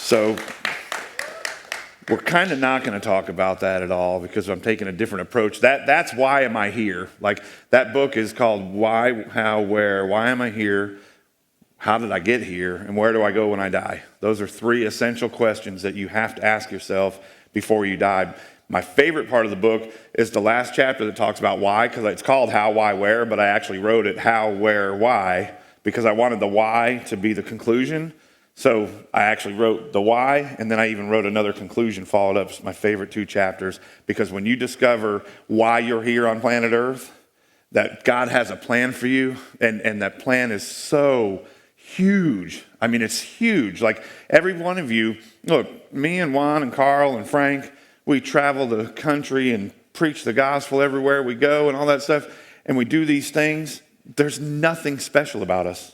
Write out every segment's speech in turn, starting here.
So we're kind of not going to talk about that at all because I'm taking a different approach. That's why am I here? Like that book is called Why, How, Where. Why am I here? How did I get here? And where do I go when I die? Those are three essential questions that you have to ask yourself before you die. My favorite part of the book is the last chapter that talks about why, because it's called How, Why, Where, but I actually wrote it How, Where, Why, because I wanted the why to be the conclusion. So I actually wrote the why, and then I even wrote another conclusion, followed up. It's my favorite two chapters, because when you discover why you're here on planet Earth, that God has a plan for you, and that plan is so huge. I mean, it's huge. Like every one of you, look, me and Juan and Carl and Frank, we travel the country and preach the gospel everywhere we go and all that stuff, and we do these things. There's nothing special about us.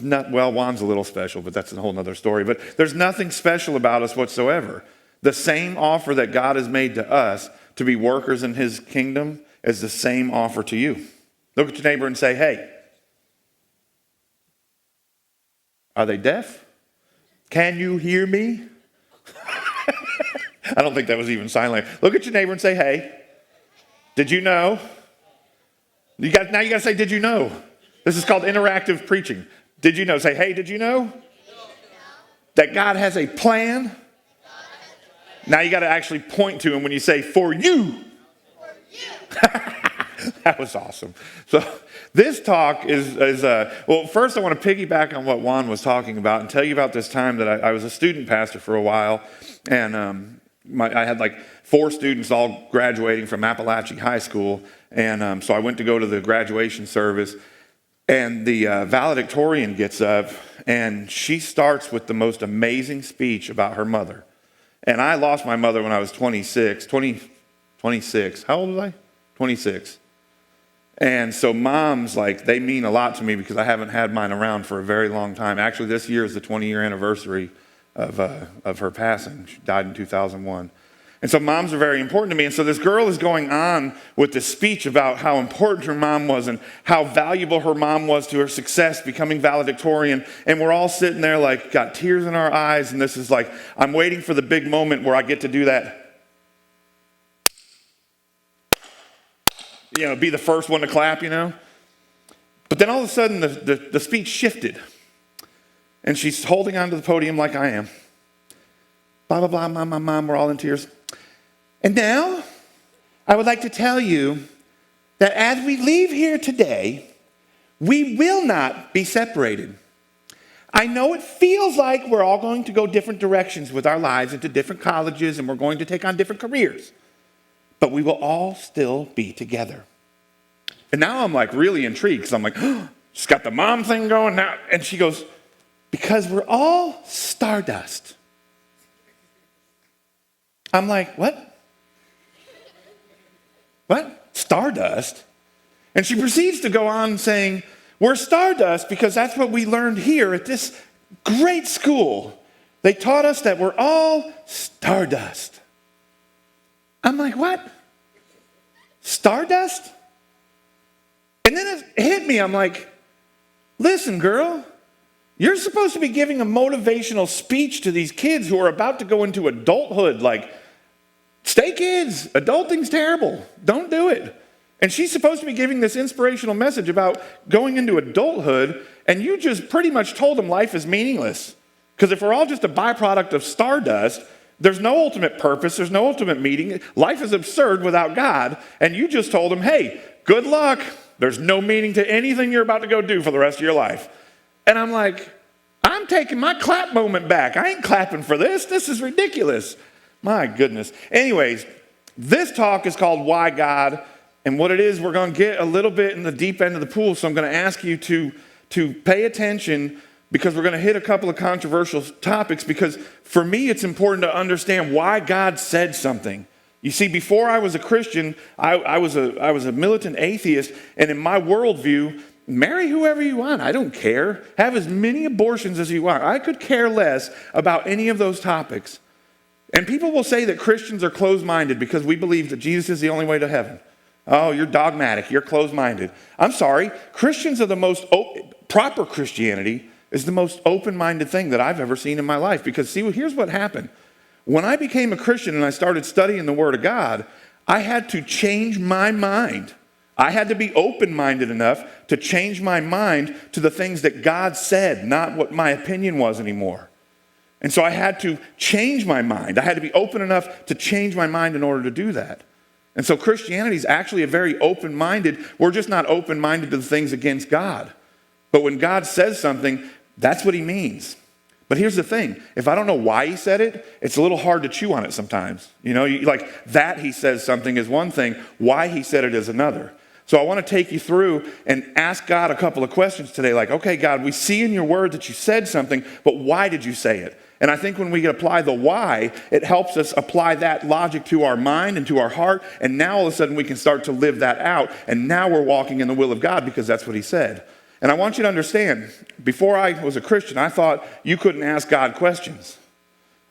Well, Juan's a little special, but that's a whole other story. But there's nothing special about us whatsoever. The same offer that God has made to us to be workers in his kingdom is the same offer to you. Look at your neighbor and say, hey, are they deaf? Can you hear me? I don't think that was even sign language. Look at your neighbor and say, hey, did you know? Now you got to say, did you know? This is called interactive preaching. Did you know? Say, hey, did you know that God has a plan? Now you got to actually point to him when you say, for you. That was awesome. So this talk is well, first I want to piggyback on what Juan was talking about and tell you about this time that I was a student pastor for a while. And I had like 4 students all graduating from Apologetics High School. And so I went to go to the graduation service. And the valedictorian gets up, and she starts with the most amazing speech about her mother. And I lost my mother when I was 26. How old was I? 26. And so moms, like, they mean a lot to me because I haven't had mine around for a very long time. Actually, this year is the 20-year anniversary of her passing. She died in 2001. And so moms are very important to me. And so this girl is going on with this speech about how important her mom was and how valuable her mom was to her success becoming valedictorian. And we're all sitting there like got tears in our eyes. And this is like, I'm waiting for the big moment where I get to do that. You know, be the first one to clap, you know. But then all of a sudden the speech shifted. And she's holding onto the podium like I am. Blah, blah, blah, mom, we're all in tears. And now, I would like to tell you that as we leave here today, we will not be separated. I know it feels like we're all going to go different directions with our lives into different colleges, and we're going to take on different careers, but we will all still be together. And now I'm like really intrigued because I'm like, oh, she's got the mom thing going now. And she goes, because we're all stardust. I'm like, what? What? Stardust? And she proceeds to go on saying, we're stardust because that's what we learned here at this great school. They taught us that we're all stardust. I'm like, what? Stardust? And then it hit me. I'm like, listen, girl, you're supposed to be giving a motivational speech to these kids who are about to go into adulthood. Like, stay kids. Adulting's terrible. Don't do it. And she's supposed to be giving this inspirational message about going into adulthood, and you just pretty much told them life is meaningless. Because if we're all just a byproduct of stardust, there's no ultimate purpose, there's no ultimate meaning. Life is absurd without God, and you just told them, hey, good luck. There's no meaning to anything you're about to go do for the rest of your life. And I'm like, I'm taking my clap moment back. I ain't clapping for this. This is ridiculous. My goodness. Anyways, this talk is called Why God? And what it is, we're going to get a little bit in the deep end of the pool. So I'm going to ask you to pay attention because we're going to hit a couple of controversial topics because for me, it's important to understand why God said something. You see, before I was a Christian, I was a militant atheist. And in my worldview, marry whoever you want. I don't care. Have as many abortions as you want. I could care less about any of those topics. And people will say that Christians are closed-minded because we believe that Jesus is the only way to heaven. Oh, you're dogmatic. You're closed-minded. I'm sorry. Christians are the most proper Christianity is the most open-minded thing that I've ever seen in my life. Because see, here's what happened. When I became a Christian and I started studying the Word of God, I had to change my mind. I had to be open-minded enough to change my mind to the things that God said, not what my opinion was anymore. And so I had to change my mind. I had to be open enough to change my mind in order to do that. And so Christianity is actually a very open-minded. We're just not open-minded to the things against God. But when God says something, that's what he means. But here's the thing. If I don't know why he said it, it's a little hard to chew on it sometimes. Like that he says something is one thing. Why he said it is another. So I want to take you through and ask God a couple of questions today. Like, okay, God, we see in your word that you said something, but why did you say it? And I think when we apply the why, it helps us apply that logic to our mind and to our heart. And now all of a sudden we can start to live that out. And now we're walking in the will of God because that's what he said. And I want you to understand, before I was a Christian, I thought you couldn't ask God questions.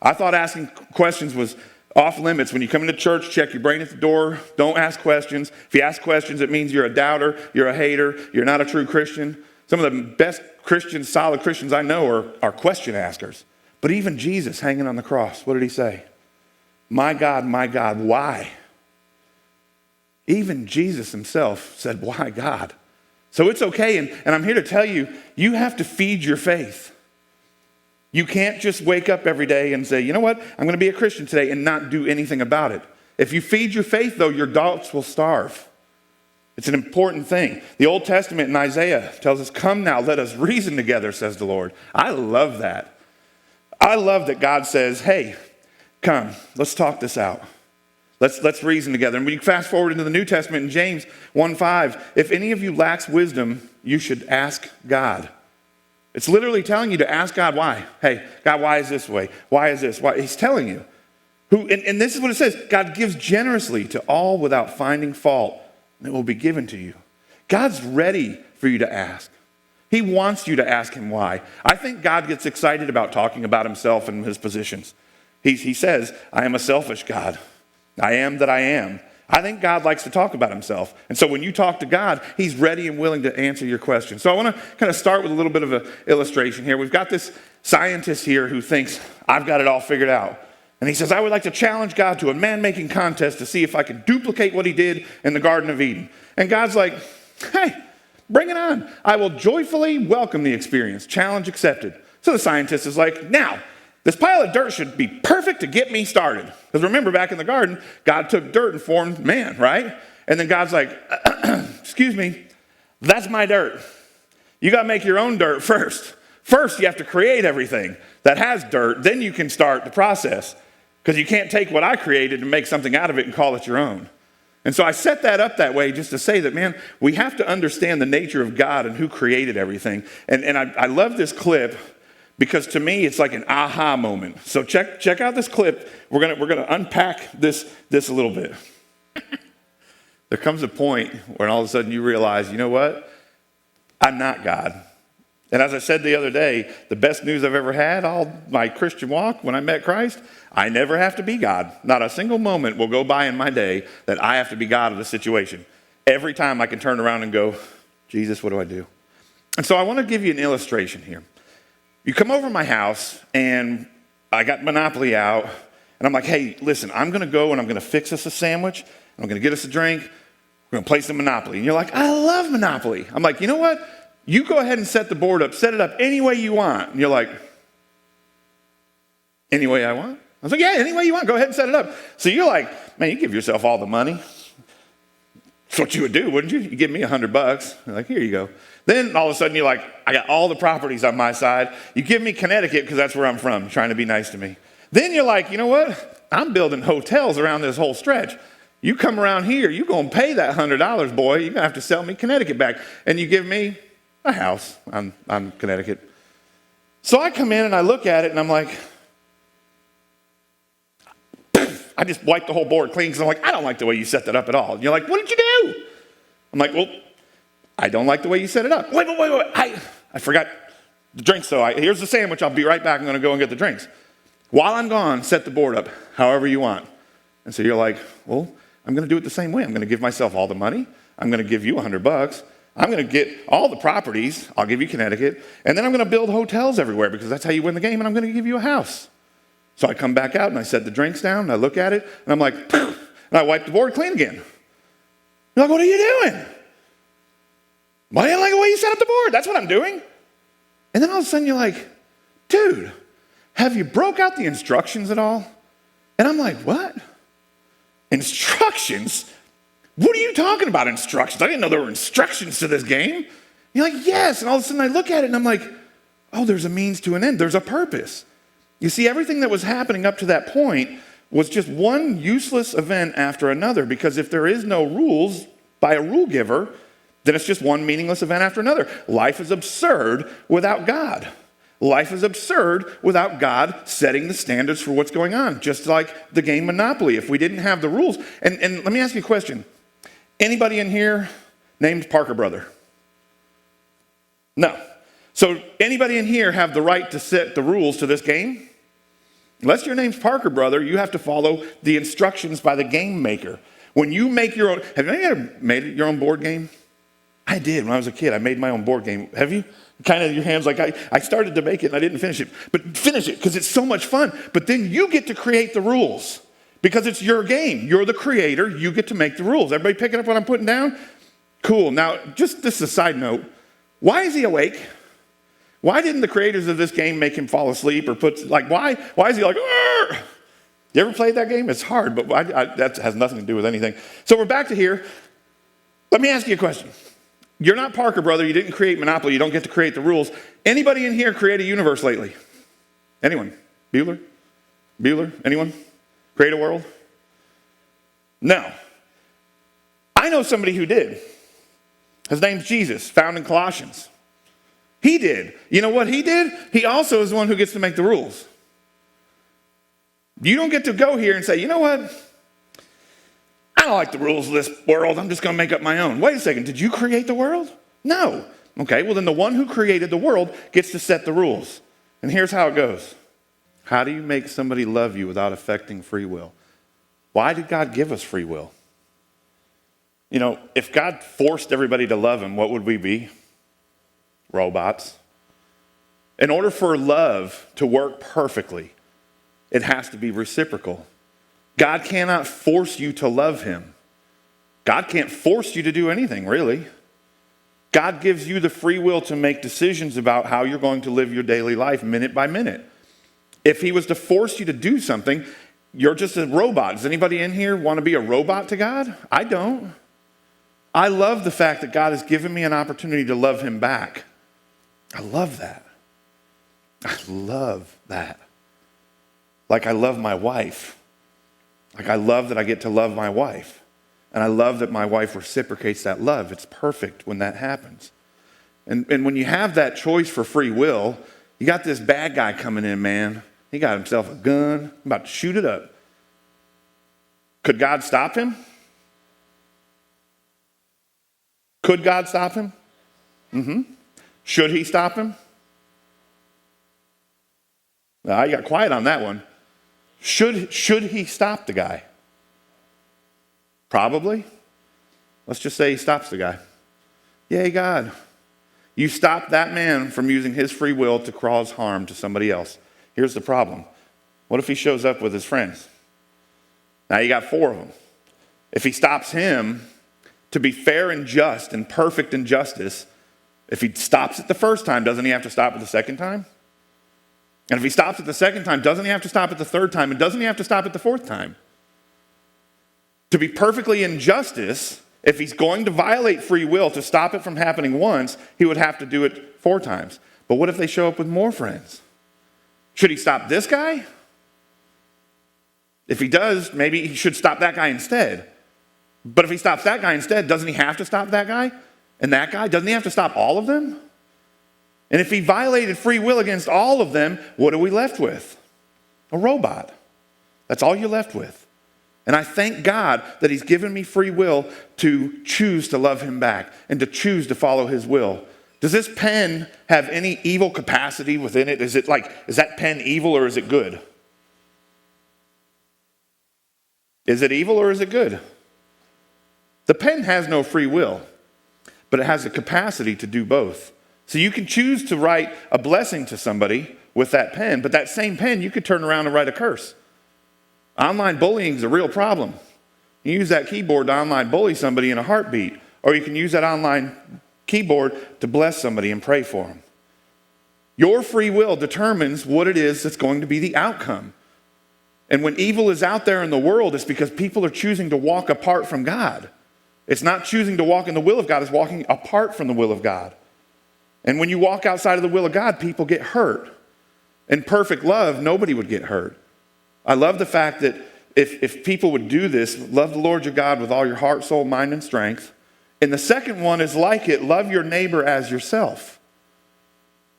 I thought asking questions was off limits. When you come into church, check your brain at the door. Don't ask questions. If you ask questions, it means you're a doubter, you're a hater, you're not a true Christian. Some of the best Christians, solid Christians I know are question askers. But even Jesus hanging on the cross, what did he say? My God, why? Even Jesus himself said, why God? So it's okay, and I'm here to tell you, you have to feed your faith. You can't just wake up every day and say, you know what, I'm going to be a Christian today and not do anything about it. If you feed your faith, though, your doubts will starve. It's an important thing. The Old Testament in Isaiah tells us, come now, let us reason together, says the Lord. I love that. I love that God says, hey, come, let's talk this out. Let's reason together. And when you fast forward into the New Testament in James 1:5, if any of you lacks wisdom, you should ask God. It's literally telling you to ask God why. Hey, God, why is this way? Why is this? Why? He's telling you. And this is what it says. God gives generously to all without finding fault, and it will be given to you. God's ready for you to ask. He wants you to ask him why. I think God gets excited about talking about himself and his positions. He says, I am a selfish God. I am that I am. I think God likes to talk about himself. And so when you talk to God, he's ready and willing to answer your question. So I want to kind of start with a little bit of an illustration here. We've got this scientist here who thinks, I've got it all figured out. And he says, I would like to challenge God to a man-making contest to see if I can duplicate what he did in the Garden of Eden. And God's like, hey, bring it on. I will joyfully welcome the experience. Challenge accepted. So the scientist is like, now, this pile of dirt should be perfect to get me started. Because remember, back in the garden, God took dirt and formed man, right? And then God's like, excuse me, that's my dirt. You got to make your own dirt first. First, you have to create everything that has dirt. Then you can start the process. Because you can't take what I created and make something out of it and call it your own. And so I set that up that way just to say that, man, we have to understand the nature of God and who created everything. And I love this clip. Because to me, it's like an aha moment. So check out this clip. We're gonna unpack this a little bit. There comes a point where all of a sudden you realize, you know what? I'm not God. And as I said the other day, the best news I've ever had all my Christian walk when I met Christ, I never have to be God. Not a single moment will go by in my day that I have to be God of the situation. Every time I can turn around and go, Jesus, what do I do? And so I want to give you an illustration here. You come over to my house, and I got Monopoly out, and I'm like, hey, listen, I'm going to go and I'm going to fix us a sandwich. I'm going to get us a drink. We're going to play some Monopoly. And you're like, I love Monopoly. I'm like, you know what? You go ahead and set the board up. Set it up any way you want. And you're like, any way I want? I was like, yeah, any way you want. Go ahead and set it up. So you're like, man, you give yourself all the money. That's what you would do, wouldn't you? You give me $100. You're like, here you go. Then all of a sudden you're like, I got all the properties on my side. You give me Connecticut because that's where I'm from, trying to be nice to me. Then you're like, you know what? I'm building hotels around this whole stretch. You come around here, you're going to pay that $100, boy. You're going to have to sell me Connecticut back. And you give me a house on Connecticut. So I come in and I look at it and I'm like, I just wiped the whole board clean because I'm like, I don't like the way you set that up at all. And you're like, what did you do? I'm like, well, I don't like the way you set it up. Wait. I forgot the drinks, though. Here's the sandwich. I'll be right back. I'm going to go and get the drinks. While I'm gone, set the board up however you want. And so you're like, well, I'm going to do it the same way. I'm going to give myself all the money. I'm going to give you $100. I'm going to get all the properties. I'll give you Connecticut. And then I'm going to build hotels everywhere because that's how you win the game. And I'm going to give you a house. So I come back out and I set the drinks down and I look at it and I'm like, poof, and I wipe the board clean again. You're like, what are you doing? Why do you like the way you set up the board? That's what I'm doing. And then all of a sudden you're like, dude, have you broke out the instructions at all? And I'm like, what? Instructions? What are you talking about, instructions? I didn't know there were instructions to this game. And you're like, yes. And all of a sudden I look at it and I'm like, oh, there's a means to an end. There's a purpose. You see, everything that was happening up to that point was just one useless event after another, because if there is no rules by a rule giver, then it's just one meaningless event after another. Life is absurd without God. Life is absurd without God setting the standards for what's going on, just like the game Monopoly. If we didn't have the rules, and let me ask you a question. Anybody in here named Parker Brother? No. So anybody in here have the right to set the rules to this game? Unless your name's Parker Brother, you have to follow the instructions by the game maker. When you make your own, have you ever made your own board game? I did when I was a kid. I made my own board game. Have you? Kind of your hands like I started to make it and I didn't finish it. But finish it because it's so much fun. But then you get to create the rules because it's your game. You're the creator. You get to make the rules. Everybody picking up what I'm putting down? Cool. Now, just this is a side note. Why is he awake? Why didn't the creators of this game make him fall asleep or why is he like, argh? You ever played that game? It's hard, but that has nothing to do with anything. So we're back to here. Let me ask you a question. You're not Parker Brother. You didn't create Monopoly. You don't get to create the rules. Anybody in here create a universe lately? Anyone? Bueller? Anyone? Create a world? No. I know somebody who did. His name's Jesus, found in Colossians. He did. You know what he did? He also is the one who gets to make the rules. You don't get to go here and say, you know what? I don't like the rules of this world. I'm just going to make up my own. Wait a second. Did you create the world? No. Okay, well then the one who created the world gets to set the rules. And here's how it goes. How do you make somebody love you without affecting free will? Why did God give us free will? You know, if God forced everybody to love him, what would we be? Robots. In order for love to work perfectly, it has to be reciprocal. God cannot force you to love him. God can't force you to do anything, really. God gives you the free will to make decisions about how you're going to live your daily life minute by minute. If he was to force you to do something, you're just a robot. Does anybody in here want to be a robot to God? I don't. I love the fact that God has given me an opportunity to love him back. I love that. I love that. Like I love my wife. Like I love that I get to love my wife. And I love that my wife reciprocates that love. It's perfect when that happens. And when you have that choice for free will, you got this bad guy coming in, man. He got himself a gun, about to shoot it up. Could God stop him? Could God stop him? Mm-hmm. Should he stop him? I got quiet on that one. Should he stop the guy? Probably. Let's just say he stops the guy. Yay, God. You stop that man from using his free will to cause harm to somebody else. Here's the problem. What if he shows up with his friends? Now you got 4 of them. If he stops him, to be fair and just and perfect in justice, if he stops it the first time, doesn't he have to stop it the second time? And if he stops it the second time, doesn't he have to stop it the third time? And doesn't he have to stop it the 4th time? To be perfectly in justice, if he's going to violate free will to stop it from happening once, he would have to do it 4 times. But what if they show up with more friends? Should he stop this guy? If he does, maybe he should stop that guy instead. But if he stops that guy instead, doesn't he have to stop that guy? And that guy? Doesn't he have to stop all of them? And if he violated free will against all of them, what are we left with? A robot. That's all you're left with. And I thank God that he's given me free will to choose to love him back and to choose to follow his will. Does this pen have any evil capacity within it? Is that pen evil or is it good? Is it evil or is it good? The pen has no free will. but it has the capacity to do both. So you can choose to write a blessing to somebody with that pen, but that same pen, you could turn around and write a curse. Online bullying is a real problem. You use that keyboard to online bully somebody in a heartbeat, or you can use that online keyboard to bless somebody and pray for them. Your free will determines what it is that's going to be the outcome. And when evil is out there in the world, it's because people are choosing to walk apart from God. It's not choosing to walk in the will of God, it's walking apart from the will of God. And when you walk outside of the will of God, people get hurt. In perfect love, nobody would get hurt. I love the fact that if people would do this, love the Lord your God with all your heart, soul, mind, and strength. And the second one is like it, love your neighbor as yourself.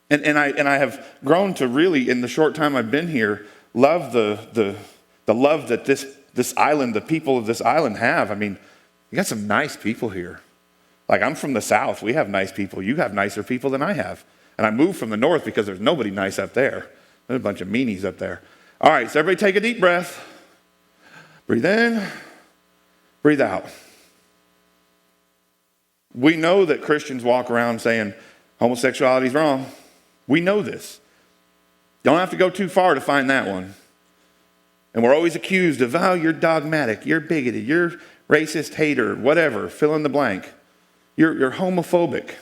And I have grown to really, in the short time I've been here, love the love that this island, the people of this island have. I mean, you got some nice people here. Like, I'm from the South. We have nice people. You have nicer people than I have. And I moved from the North because there's nobody nice up there. There's a bunch of meanies up there. All right, so everybody take a deep breath. Breathe in, breathe out. We know that Christians walk around saying homosexuality is wrong. We know this. Don't have to go too far to find that one. And we're always accused of, oh, you're dogmatic, you're bigoted, you're racist, hater, whatever, fill in the blank. You're homophobic.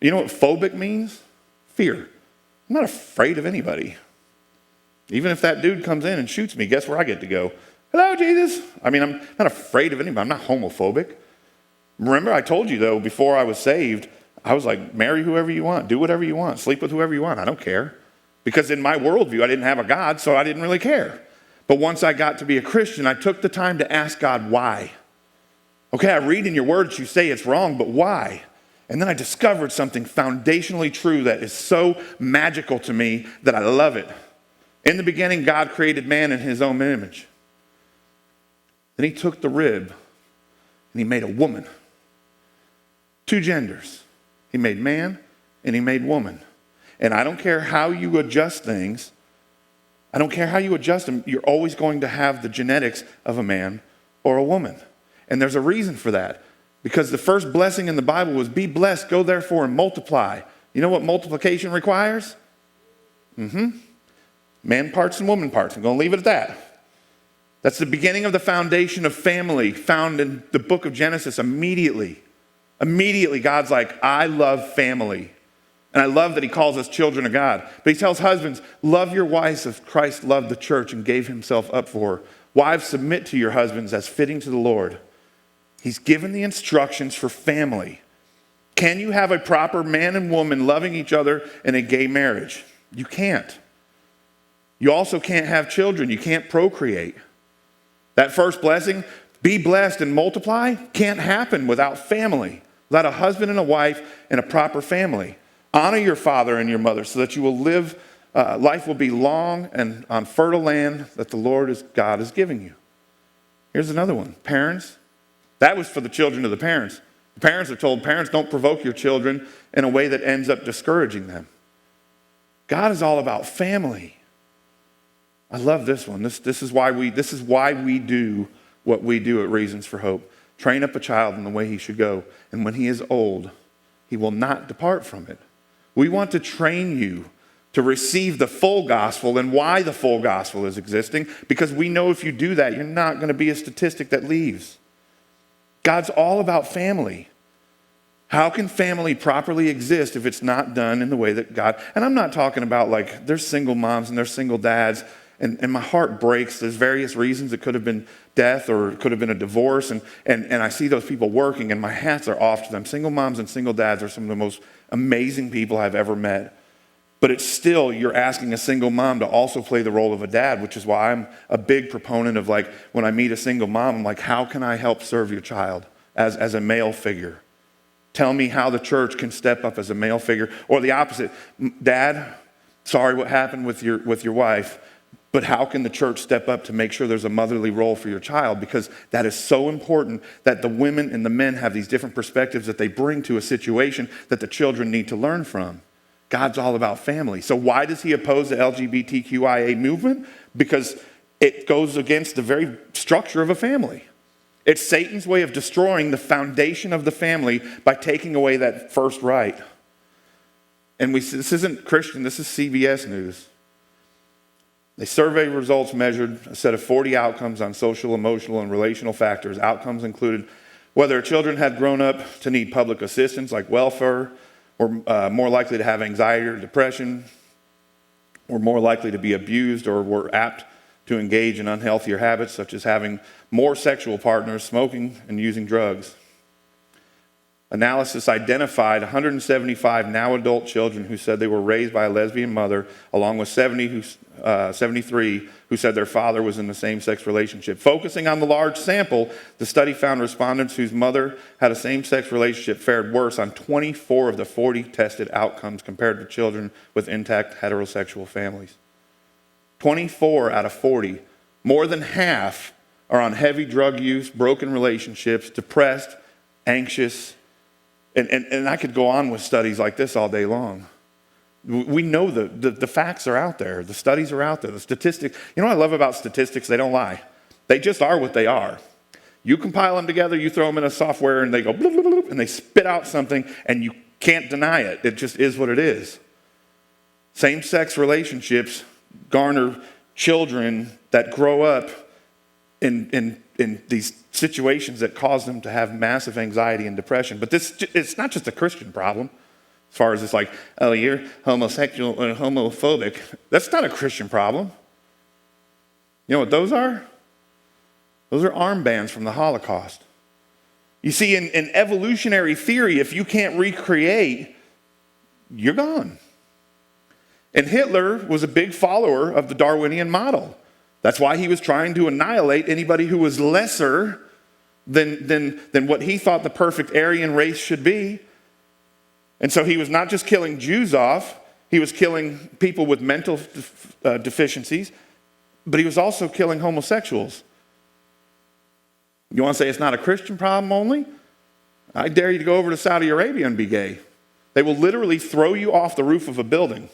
You know what phobic means? Fear. I'm not afraid of anybody. Even if that dude comes in and shoots me, guess where I get to go? Hello, Jesus. I mean, I'm not afraid of anybody. I'm not homophobic. Remember, I told you, though, before I was saved, I was like, marry whoever you want, do whatever you want, sleep with whoever you want. I don't care. Because in my worldview, I didn't have a God, so I didn't really care. But once I got to be a Christian, I took the time to ask God why. Okay, I read in your words you say it's wrong, but why? And then I discovered something foundationally true that is so magical to me that I love it. In the beginning, God created man in his own image. Then he took the rib and he made a woman. Two genders. He made man and he made woman. And I don't care how you adjust things. I don't care how you adjust them. You're always going to have the genetics of a man or a woman. And there's a reason for that. Because the first blessing in the Bible was be blessed, go therefore and multiply. You know what multiplication requires? Man parts and woman parts. I'm going to leave it at that. That's the beginning of the foundation of family found in the book of Genesis immediately. Immediately, God's like, I love family. And I love that he calls us children of God. But he tells husbands, love your wives as Christ loved the church and gave himself up for her. Wives, submit to your husbands as fitting to the Lord. He's given the instructions for family. Can you have a proper man and woman loving each other in a gay marriage? You can't. You also can't have children. You can't procreate. That first blessing, be blessed and multiply, can't happen without family, without a husband and a wife and a proper family. Honor your father and your mother so that you will live, life will be long and on fertile land that the Lord God is giving you. Here's another one. Parents, that was for the children of the parents. The parents are told, parents, don't provoke your children in a way that ends up discouraging them. God is all about family. I love this one. This is why we do what we do at Reasons for Hope. Train up a child in the way he should go. And when he is old, he will not depart from it. We want to train you to receive the full gospel and why the full gospel is existing, because we know if you do that, you're not going to be a statistic that leaves. God's all about family. How can family properly exist if it's not done in the way that God... And I'm not talking about like there's single moms and there's single dads, and my heart breaks. There's various reasons. It could have been death or it could have been a divorce, and I see those people working and my hats are off to them. Single moms and single dads are some of the most amazing people I've ever met. But it's still, you're asking a single mom to also play the role of a dad, which is why I'm a big proponent of, like, when I meet a single mom, I'm like, how can I help serve your child as a male figure? Tell me how the church can step up as a male figure. Or the opposite. Dad, sorry what happened with your wife, but how can the church step up to make sure there's a motherly role for your child? Because that is so important that the women and the men have these different perspectives that they bring to a situation that the children need to learn from. God's all about family. So why does he oppose the LGBTQIA movement? Because it goes against the very structure of a family. It's Satan's way of destroying the foundation of the family by taking away that first right. And this isn't Christian, this is CBS News. The survey results measured a set of 40 outcomes on social, emotional, and relational factors. Outcomes included whether children had grown up to need public assistance like welfare, or more likely to have anxiety or depression, or more likely to be abused, or were apt to engage in unhealthier habits such as having more sexual partners, smoking, and using drugs. Analysis identified 175 now adult children who said they were raised by a lesbian mother, along with 73 who said their father was in the same-sex relationship. Focusing on the large sample, the study found respondents whose mother had a same-sex relationship fared worse on 24 of the 40 tested outcomes compared to children with intact heterosexual families. 24 out of 40, more than half, are on heavy drug use, broken relationships, depressed, anxious, and I could go on with studies like this all day long. We know the facts are out there. The studies are out there. The statistics. You know what I love about statistics? They don't lie. They just are what they are. You compile them together, you throw them in a software, and they go bloop, bloop, bloop, and they spit out something, and you can't deny it. It just is what it is. Same-sex relationships garner children that grow up in these situations that cause them to have massive anxiety and depression. But it's not just a Christian problem. As far as it's like, oh, you're homosexual or homophobic. That's not a Christian problem. You know what those are? Those are armbands from the Holocaust. You see, in evolutionary theory, if you can't recreate, you're gone. And Hitler was a big follower of the Darwinian model. That's why he was trying to annihilate anybody who was lesser than what he thought the perfect Aryan race should be. And so he was not just killing Jews off, he was killing people with mental deficiencies, but he was also killing homosexuals. You want to say it's not a Christian problem only? I dare you to go over to Saudi Arabia and be gay. They will literally throw you off the roof of a building.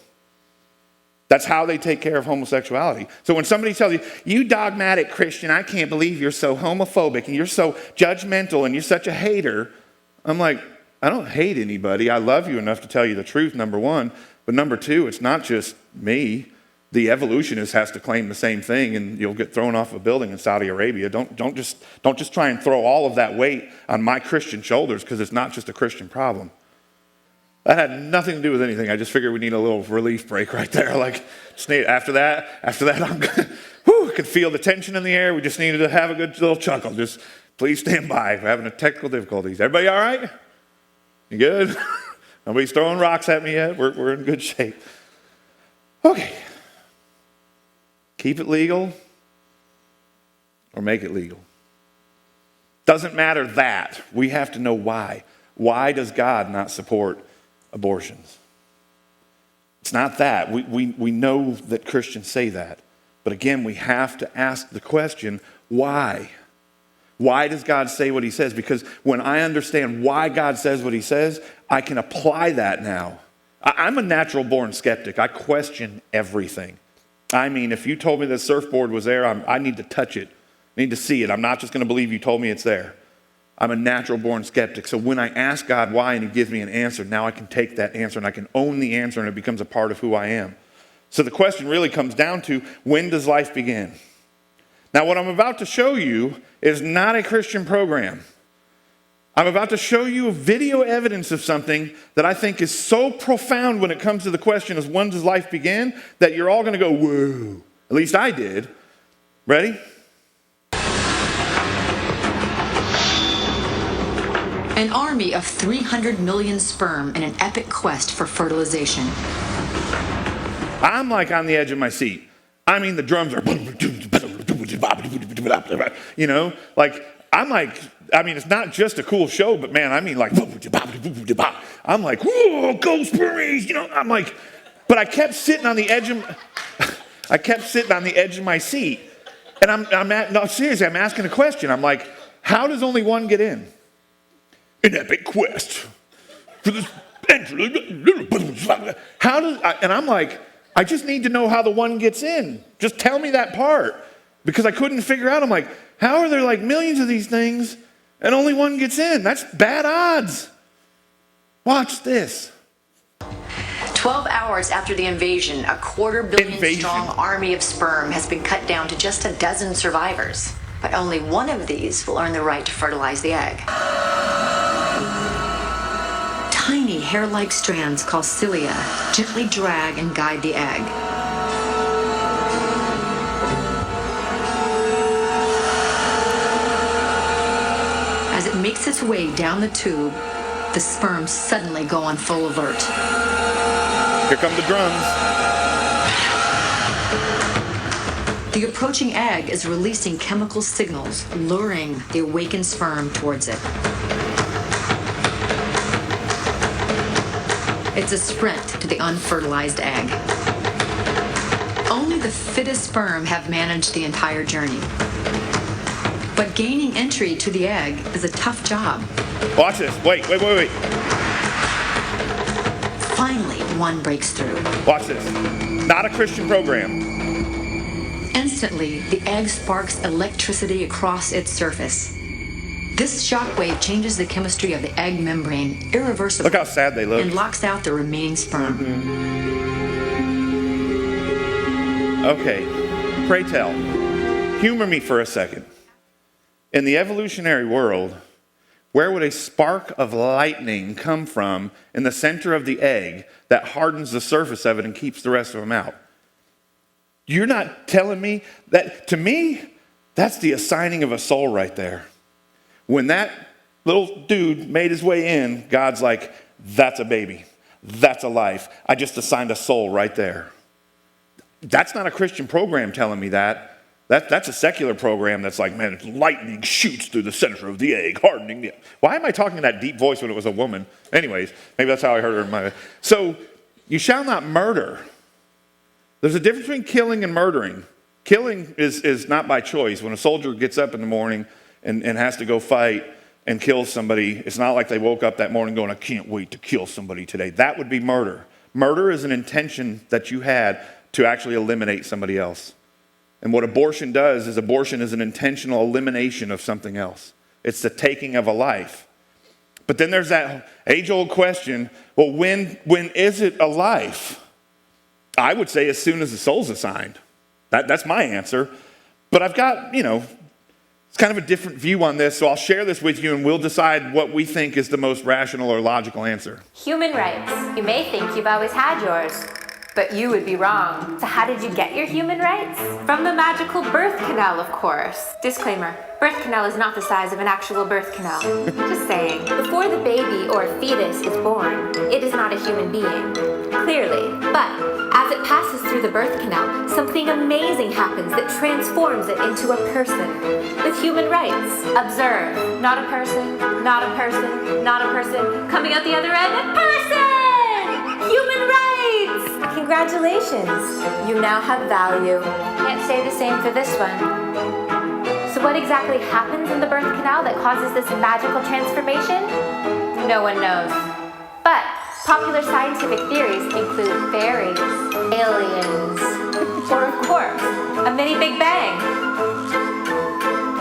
That's how they take care of homosexuality. So when somebody tells you, you dogmatic Christian, I can't believe you're so homophobic and you're so judgmental and you're such a hater, I'm like, I don't hate anybody. I love you enough to tell you the truth, number one. But number two, it's not just me. The evolutionist has to claim the same thing, and you'll get thrown off a building in Saudi Arabia. Don't just try and throw all of that weight on my Christian shoulders, because it's not just a Christian problem. That had nothing to do with anything. I just figured we need a little relief break right there. Like, just need, after that, I'm good. I could feel the tension in the air. We just needed to have a good little chuckle. Just please stand by. We're having technical difficulties. Everybody all right? You good? Nobody's throwing rocks at me yet? We're in good shape. Okay. Keep it legal or make it legal. Doesn't matter that. We have to know why. Why does God not support abortions? It's not that. We know that Christians say that. But again, we have to ask the question, why? Why does God say what he says? Because when I understand why God says what he says, I can apply that now. I'm a natural born skeptic. I question everything. I mean, if you told me the surfboard was there, I need to touch it. I need to see it. I'm not just going to believe you told me it's there. I'm a natural born skeptic. So when I ask God why and he gives me an answer, now I can take that answer and I can own the answer and it becomes a part of who I am. So the question really comes down to, when does life begin? Now, what I'm about to show you is not a Christian program. I'm about to show you video evidence of something that I think is so profound when it comes to the question of when does life begin, that you're all going to go, whoa. At least I did. Ready? An army of 300 million sperm in an epic quest for fertilization. I'm like on the edge of my seat. I mean, the drums are, you know, like, I'm like, I mean, it's not just a cool show, but man, I mean, like, I'm like, whoa, go Spermies, you know, I'm like, but I kept sitting on the edge of my seat, and no, seriously, I'm asking a question. I'm like, how does only one get in? An epic quest for this. And I'm like, I just need to know how the one gets in. Just tell me that part. Because I couldn't figure out, I'm like, how are there like millions of these things and only one gets in? That's bad odds. Watch this. 12 hours after the invasion, a 250 million strong army of sperm has been cut down to just a dozen survivors. But only one of these will earn the right to fertilize the egg. Tiny hair-like strands called cilia gently drag and guide the egg. As it makes its way down the tube, the sperm suddenly go on full alert. Here come the drums. The approaching egg is releasing chemical signals, luring the awakened sperm towards it. It's a sprint to the unfertilized egg. Only the fittest sperm have managed the entire journey. But gaining entry to the egg is a tough job. Watch this. Wait. Finally, one breaks through. Watch this. Not a Christian program. Instantly, the egg sparks electricity across its surface. This shockwave changes the chemistry of the egg membrane irreversibly. Look how sad they look. And locks out the remaining sperm. Okay, pray tell. Humor me for a second. In the evolutionary world, where would a spark of lightning come from in the center of the egg that hardens the surface of it and keeps the rest of them out? You're not telling me that, to me, that's the assigning of a soul right there. When that little dude made his way in, God's like, that's a baby. That's a life. I just assigned a soul right there. That's not a Christian program telling me that. That's a secular program that's like, man, lightning shoots through the center of the egg, hardening the egg. Why am I talking in that deep voice when it was a woman? Anyways, maybe that's how I heard her in my... So, you shall not murder. There's a difference between killing and murdering. Killing is not by choice. When a soldier gets up in the morning and has to go fight and kill somebody, it's not like they woke up that morning going, I can't wait to kill somebody today. That would be murder. Murder is an intention that you had to actually eliminate somebody else. And what abortion does is abortion is an intentional elimination of something else. It's the taking of a life. But then there's that age-old question, well, when is it a life? I would say as soon as the soul's assigned. That's my answer. But I've got, it's kind of a different view on this, so I'll share this with you and we'll decide what we think is the most rational or logical answer. Human rights. You may think you've always had yours, but you would be wrong. So how did you get your human rights? From the magical birth canal, of course. Disclaimer, birth canal is not the size of an actual birth canal. Just saying. Before the baby or fetus is born, it is not a human being. Clearly. But as it passes through the birth canal, something amazing happens that transforms it into a person with human rights. Observe. Not a person, not a person, not a person. Coming out the other end, a person! Human rights! Congratulations, you now have value. Can't say the same for this one. So what exactly happens in the birth canal that causes this magical transformation? No one knows. But popular scientific theories include fairies, aliens, or of course, a mini Big Bang.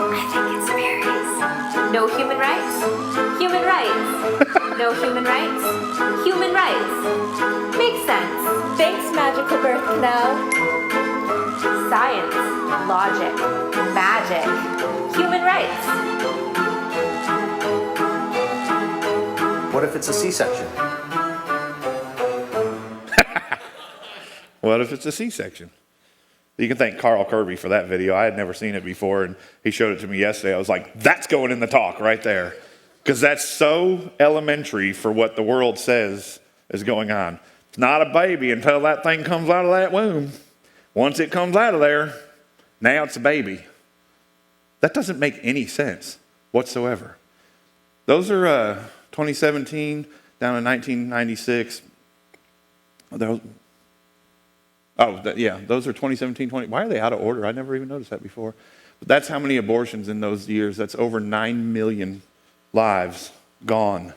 I think it's fairies. No human rights? Human rights. No human rights? Human rights. Makes sense. Thanks, magical birth canal. Science, logic, magic, human rights. What if it's a C-section? What if it's a C-section? You can thank Carl Kirby for that video. I had never seen it before, and he showed it to me yesterday. I was like, that's going in the talk right there. Because that's so elementary for what the world says is going on. It's not a baby until that thing comes out of that womb. Once it comes out of there, now it's a baby. That doesn't make any sense whatsoever. Those are 2017 down in 1996. Those are 2017, 20. Why are they out of order? I never even noticed that before. But that's how many abortions in those years. That's over 9 million lives gone.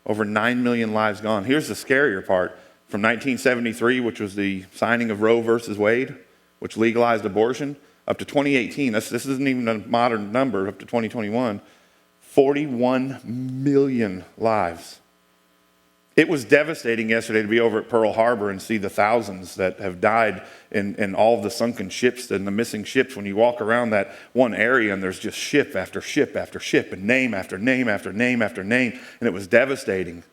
Over 9 million lives gone. Here's the scarier part. From 1973, which was the signing of Roe versus Wade, which legalized abortion, up to 2018, this isn't even a modern number, up to 2021, 41 million lives. It was devastating yesterday to be over at Pearl Harbor and see the thousands that have died in all of the sunken ships and the missing ships. When you walk around that one area and there's just ship after ship after ship and name after name after name after name, and it was devastating.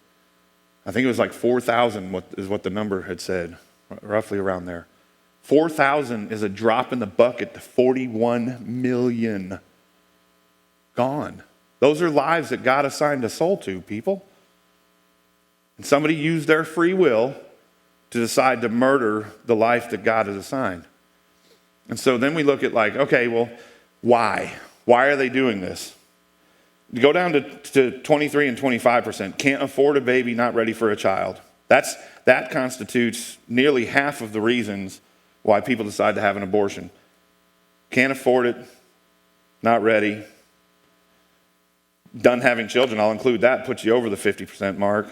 I think it was like 4,000 is what the number had said, roughly around there. 4,000 is a drop in the bucket to 41 million gone. Those are lives that God assigned a soul to, people. And somebody used their free will to decide to murder the life that God has assigned. And so then we look at like, okay, well, why? Why are they doing this? You go down to 23 and 25%. Can't afford a baby, not ready for a child. That constitutes nearly half of the reasons why people decide to have an abortion. Can't afford it, not ready. Done having children, I'll include that, puts you over the 50% mark.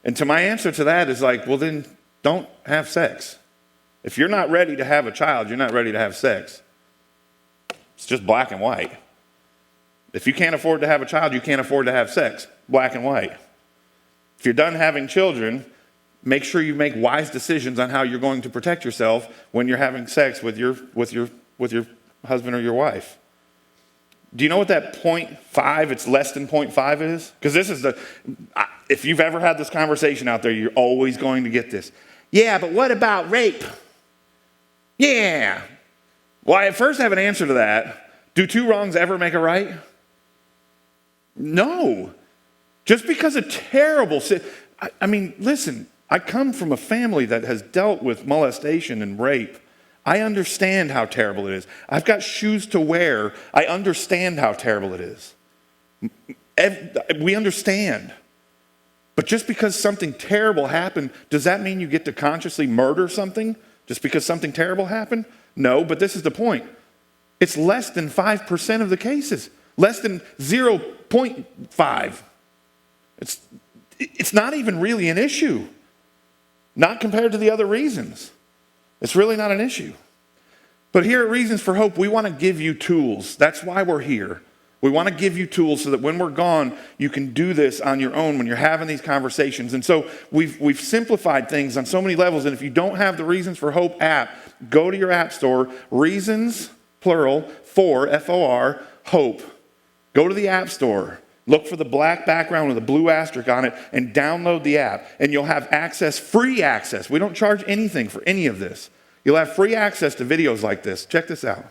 And to my answer to that is like, well, then don't have sex. If you're not ready to have a child, you're not ready to have sex. It's just black and white. If you can't afford to have a child, you can't afford to have sex. Black and white. If you're done having children, make sure you make wise decisions on how you're going to protect yourself when you're having sex with your husband or your wife. Do you know what that 0.5, it's less than 0.5 is? Because this is if you've ever had this conversation out there, you're always going to get this. Yeah, but what about rape? Yeah. Well, I first have an answer to that. Do two wrongs ever make a right? No. Just because a terrible sin. I mean, listen, I come from a family that has dealt with molestation and rape. I understand how terrible it is. I've got shoes to wear. I understand how terrible it is. We understand. But just because something terrible happened, does that mean you get to consciously murder something just because something terrible happened? No, but this is the point. It's less than 5% of the cases. Less than 0.5. It's not even really an issue. Not compared to the other reasons. It's really not an issue. But here at Reasons for Hope, we want to give you tools. That's why we're here. We want to give you tools so that when we're gone, you can do this on your own when you're having these conversations. And so we've simplified things on so many levels. And if you don't have the Reasons for Hope app, go to your app store, Reasons, plural, for, F-O-R, Hope. Go to the app store. Look for the black background with a blue asterisk on it and download the app. And you'll have access, free access. We don't charge anything for any of this. You'll have free access to videos like this. Check this out.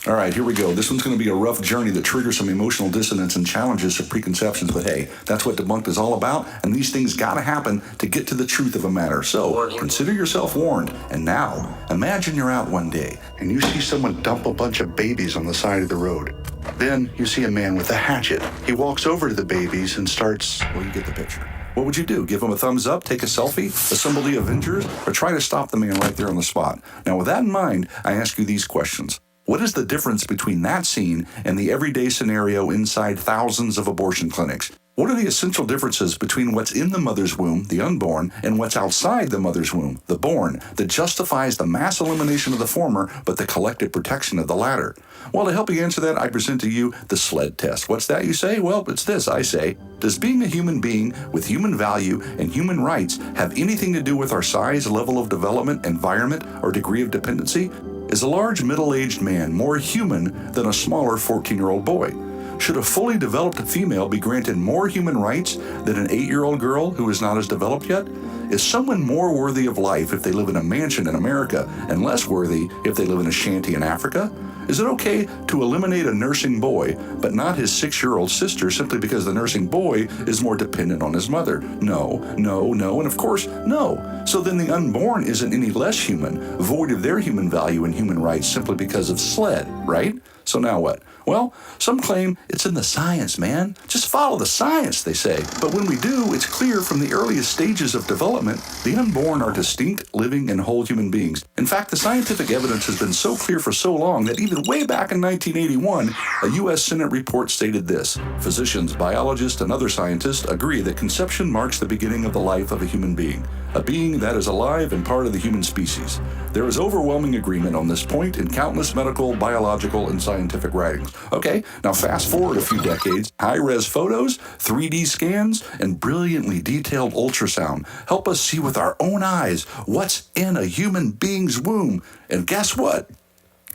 All right, here we go. This one's going to be a rough journey that triggers some emotional dissonance and challenges some preconceptions. But hey, that's what Debunked is all about. And these things got to happen to get to the truth of a matter. So consider yourself warned. And now, imagine you're out one day and you see someone dump a bunch of babies on the side of the road. Then you see a man with a hatchet. He walks over to the babies and starts, well, you get the picture. What would you do? Give him a thumbs up, take a selfie, assemble the Avengers, or try to stop the man right there on the spot? Now, with that in mind, I ask you these questions. What is the difference between that scene and the everyday scenario inside thousands of abortion clinics? What are the essential differences between what's in the mother's womb, the unborn, and what's outside the mother's womb, the born, that justifies the mass elimination of the former, but the collective protection of the latter? Well, to help you answer that, I present to you the SLED test. What's that, you say? Well, it's this, I say. Does being a human being with human value and human rights have anything to do with our size, level of development, environment, or degree of dependency? Is a large middle-aged man more human than a smaller 14-year-old boy? Should a fully developed female be granted more human rights than an 8-year-old girl who is not as developed yet? Is someone more worthy of life if they live in a mansion in America and less worthy if they live in a shanty in Africa? Is it okay to eliminate a nursing boy, but not his 6-year-old sister simply because the nursing boy is more dependent on his mother? No, and of course, no. So then the unborn isn't any less human, void of their human value and human rights simply because of SLED, right? So now what? Well, some claim it's in the science, man. Just follow the science, they say. But when we do, it's clear from the earliest stages of development, the unborn are distinct, living, and whole human beings. In fact, the scientific evidence has been so clear for so long that even way back in 1981, a U.S. Senate report stated this: physicians, biologists, and other scientists agree that conception marks the beginning of the life of a human being. a being that is alive and part of the human species. There is overwhelming agreement on this point in countless medical, biological, and scientific writings. Okay, now fast forward a few decades, high-res photos, 3D scans, and brilliantly detailed ultrasound help us see with our own eyes what's in a human being's womb. And guess what?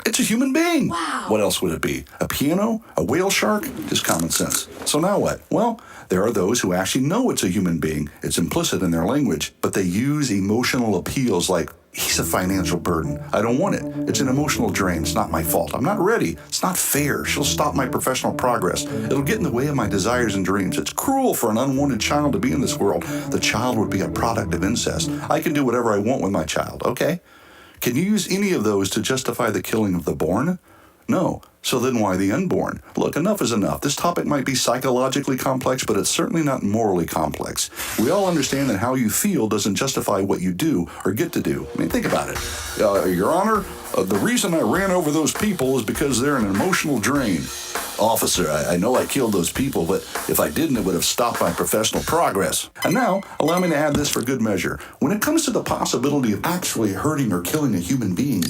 It's a human being. Wow. What else would it be? A piano? A whale shark? Just common sense. So now what? Well, there are those who actually know it's a human being. It's implicit in their language, but they use emotional appeals like, he's a financial burden. I don't want it. It's an emotional drain. It's not my fault. I'm not ready. It's not fair. She'll stop my professional progress. It'll get in the way of my desires and dreams. It's cruel for an unwanted child to be in this world. The child would be a product of incest. I can do whatever I want with my child, okay? Can you use any of those to justify the killing of the born? No. So then why the unborn? Look, enough is enough. This topic might be psychologically complex, but it's certainly not morally complex. We all understand that how you feel doesn't justify what you do or get to do. I mean, think about it. Your Honor, the reason I ran over those people is because they're an emotional drain. Officer, I know I killed those people, but if I didn't, it would have stopped my professional progress. And now, allow me to add this for good measure. When it comes to the possibility of actually hurting or killing a human being,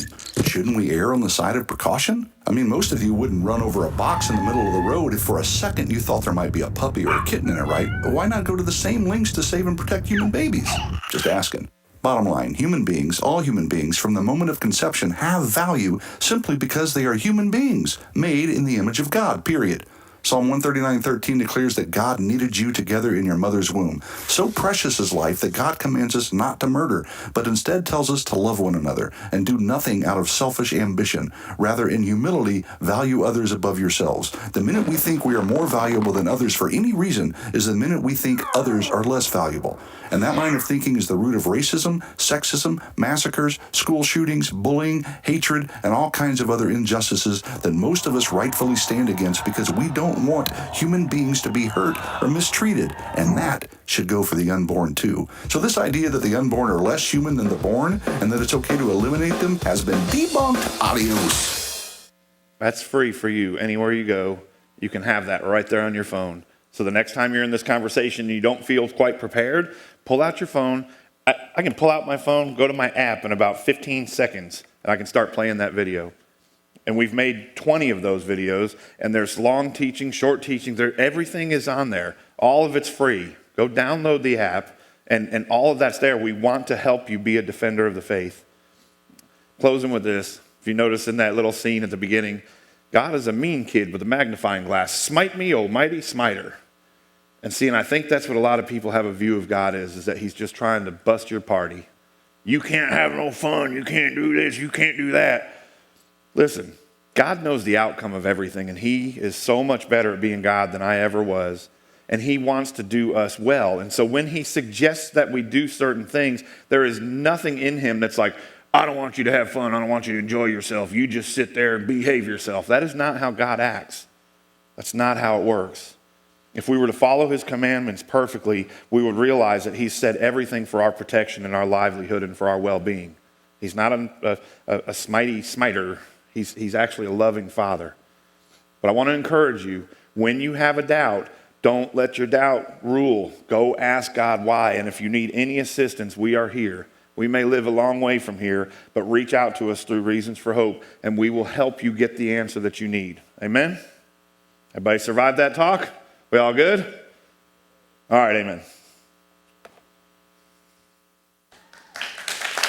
shouldn't we err on the side of precaution? I mean, most of you wouldn't run over a box in the middle of the road if for a second you thought there might be a puppy or a kitten in it, right? But why not go to the same lengths to save and protect human babies? Just asking. Bottom line, human beings, all human beings, from the moment of conception have value simply because they are human beings, made in the image of God, period. Psalm 139:13 declares that God knitted you together in your mother's womb. So precious is life that God commands us not to murder, but instead tells us to love one another and do nothing out of selfish ambition. Rather, in humility, value others above yourselves. The minute we think we are more valuable than others for any reason is the minute we think others are less valuable. And that line of thinking is the root of racism, sexism, massacres, school shootings, bullying, hatred, and all kinds of other injustices that most of us rightfully stand against because we don't want human beings to be hurt or mistreated. And that should go for the unborn too. So this idea that the unborn are less human than the born and that it's okay to eliminate them has been debunked. Adios. That's free for you. Anywhere you go, you can have that right there on your phone. So the next time you're in this conversation and you don't feel quite prepared, pull out your phone. I can pull out my phone, go to my app in about 15 seconds, and I can start playing that video. And we've made 20 of those videos, and there's long teaching, short teaching. Everything is on there. All of it's free. Go download the app, and all of that's there. We want to help you be a defender of the faith. Closing with this, if you notice in that little scene at the beginning, God is a mean kid with a magnifying glass. Smite me, O mighty smiter. And see, and I think that's what a lot of people have a view of God is that he's just trying to bust your party. You can't have no fun. You can't do this. You can't do that. Listen, God knows the outcome of everything, and he is so much better at being God than I ever was. And he wants to do us well. And so when he suggests that we do certain things, there is nothing in him that's like, I don't want you to have fun. I don't want you to enjoy yourself. You just sit there and behave yourself. That is not how God acts. That's not how it works. If we were to follow his commandments perfectly, we would realize that he's said everything for our protection and our livelihood and for our well-being. He's not a smitey smiter. He's actually a loving father. But I want to encourage you, when you have a doubt, don't let your doubt rule. Go ask God why. And if you need any assistance, we are here. We may live a long way from here, but reach out to us through Reasons for Hope, and we will help you get the answer that you need. Amen? Everybody survived that talk? We all good? All right, amen.